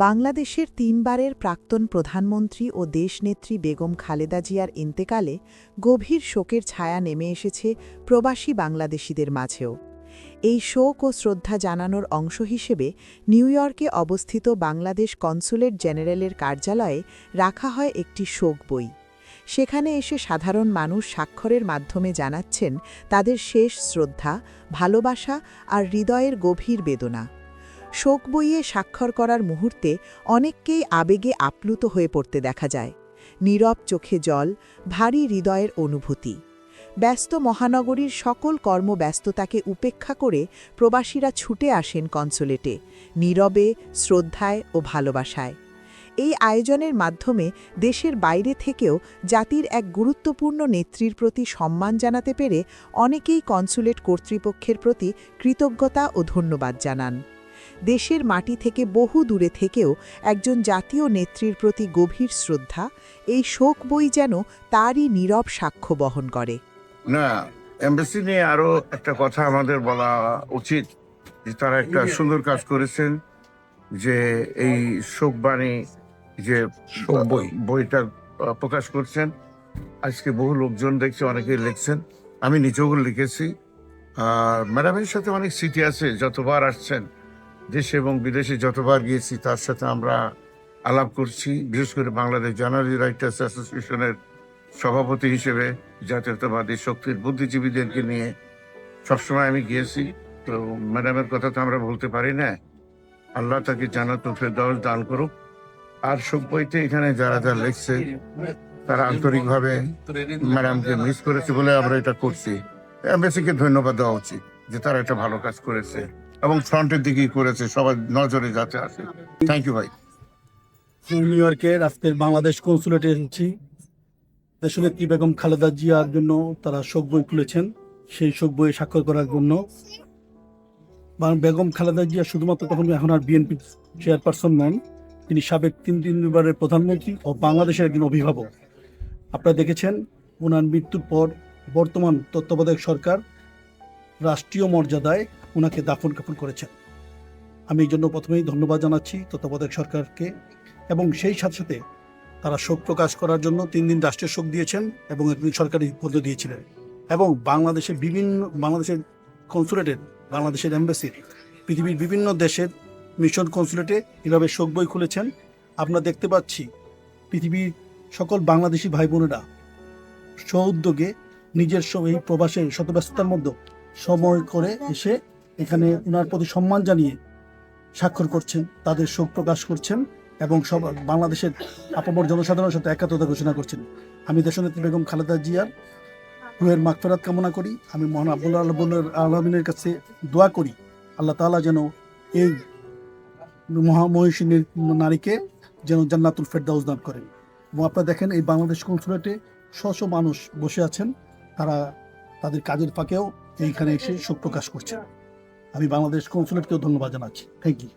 বাংলাদেশের তিনবারের প্রাক্তন প্রধানমন্ত্রী ও দেশনেত্রী বেগম খালেদা জিয়ার ইন্তেকালে গভীর শোকের ছায়া নেমে এসেছে প্রবাসী বাংলাদেশিদের মাঝেও। এই শোক ও শ্রদ্ধা জানানোর অংশ হিসেবে নিউ ইয়র্কে অবস্থিত বাংলাদেশ কনসুলেট জেনারেলের কার্যালয়ে রাখা হয় একটি শোক বই। সেখানে এসে সাধারণ মানুষ স্বাক্ষরের মাধ্যমে জানাচ্ছেন তাদের শেষ শ্রদ্ধা, ভালোবাসা আর হৃদয়ের গভীর বেদনা। শোক বইয়ে স্বাক্ষর করার মুহূর্তে অনেককেই আবেগে আপ্লুত হয়ে পড়তে দেখা যায়। নীরব চোখে জল, ভারী হৃদয়ের অনুভূতি। ব্যস্ত মহানগরীর সকল কর্মব্যস্ততাকে উপেক্ষা করে প্রবাসীরা ছুটে আসেন কনসুলেটে, নীরবে, শ্রদ্ধায় ও ভালোবাসায়। এই আয়োজনের মাধ্যমে দেশের বাইরে থেকেও জাতির এক গুরুত্বপূর্ণ নেত্রীর প্রতি সম্মান জানাতে পেরে অনেকেই কনসুলেট কর্তৃপক্ষের প্রতি কৃতজ্ঞতা ও ধন্যবাদ জানান। দেশের মাটি থেকে বহু দূরে থেকেও একজন জাতীয় নেত্রীর প্রতি গভীর শ্রদ্ধা, এই শোক বই যেন তারই নীরব সাক্ষ্য বহন করে। না, এমবাসি নিয়ে আরো একটা কথা আমাদের বলা উচিত যে তারা একটা সুন্দর কাজ করেছেন, যে এই শোকবাণী যে বইটা প্রকাশ করছেন। আজকে বহু লোকজন দেখছে, অনেকেই লিখছেন, আমি নিজেও লিখেছি। আর ম্যাডামের সাথে অনেক স্মৃতি আছে, যতবার আসছেন দেশে এবং বিদেশে যতবার গিয়েছি তার সাথে আমরা আলাপ করছি। বিশেষ করে বাংলাদেশ জার্নালিস্ট রাইটার্স অ্যাসোসিয়েশনের সভাপতি হিসেবে জাতীয়তাবাদী শক্তির বুদ্ধিজীবীদেরকে নিয়ে সবসময় আমি গিয়েছি। তো ম্যাডামের কথা তো আমরা বলতে পারি না। আল্লাহ তাকে জান্নাতুল ফেরদাউস দান করুক। আর শোক বইতে এখানে যারা যারা লিখছে তারা আন্তরিকভাবে ম্যাডামকে মিস করেছে বলে আমরা এটা করছি। এমবাসিকে ধন্যবাদ দেওয়া উচিত যে তারা একটা ভালো কাজ করেছে এবং ফ্রন্টের দিকেই করেছে, সবার নজরে যাতে আসে। থ্যাংক ইউ ভাই। নিউ ইয়র্কের আজকের বাংলাদেশ কনসুলেটে এসেছি। দেশনেত্রী বেগম খালেদা জিয়ার জন্য তারা শোক বই খুলেছেন, সেই শোক বইয়ে স্বাক্ষর করার জন্য। বেগম খালেদা জিয়া শুধুমাত্র তখন এখন আর বিএনপি চেয়ারপারসন নন, তিনি সাবেক তিনবারের প্রধানমন্ত্রী ও বাংলাদেশের একজন অভিভাবক। আপনারা দেখেছেন ওনার মৃত্যুর পর বর্তমান তত্ত্বাবধায়ক সরকার রাষ্ট্রীয় মর্যাদায় ওনাকে দাফন কাফন করেছেন। আমি এই জন্য প্রথমেই ধন্যবাদ জানাচ্ছি তত্ত্বাবধায়ক সরকারকে, এবং সেই সাথে সাথে তারা শোক প্রকাশ করার জন্য 3 দিন রাষ্ট্রীয় শোক দিয়েছেন এবং একদিন সরকারি পদ দিয়েছিলেন। এবং বাংলাদেশের কনসুলেটের, বাংলাদেশের এম্বাসির, পৃথিবীর বিভিন্ন দেশের মিশন কনসুলেটে এভাবে শোক বই খুলেছেন। আমরা দেখতে পাচ্ছি পৃথিবীর সকল বাংলাদেশি ভাই বোনেরা স্ব-উদ্যোগে নিজের এই প্রবাসের শতব্যস্ততার মধ্যে সময় করে এসে এখানে ওনার প্রতি সম্মান জানিয়ে স্বাক্ষর করছেন, তাদের শোক প্রকাশ করছেন এবং সব বাংলাদেশের আপামর জনসাধারণের সাথে একাত্মতা ঘোষণা করছেন। আমি দেশনেত্রী বেগম খালেদা জিয়ার রুহের মাগফিরাত কামনা করি। আমি মহান আল্লাহুল আলমিনের কাছে দোয়া করি আল্লাহ তাআলা যেন এই মহামহিষী নারীকে যেন জান্নাতুল ফেরদাউস দান করেন। এবং আপনারা দেখেন এই বাংলাদেশ কনসুলেটে শত মানুষ বসে আছেন, তারা তাদের কাজের ফাঁকেও এইখানে এসে শোক প্রকাশ করছেন। আমি বাংলাদেশ কনসুলেটকেও ধন্যবাদ জানাচ্ছি। Thank you.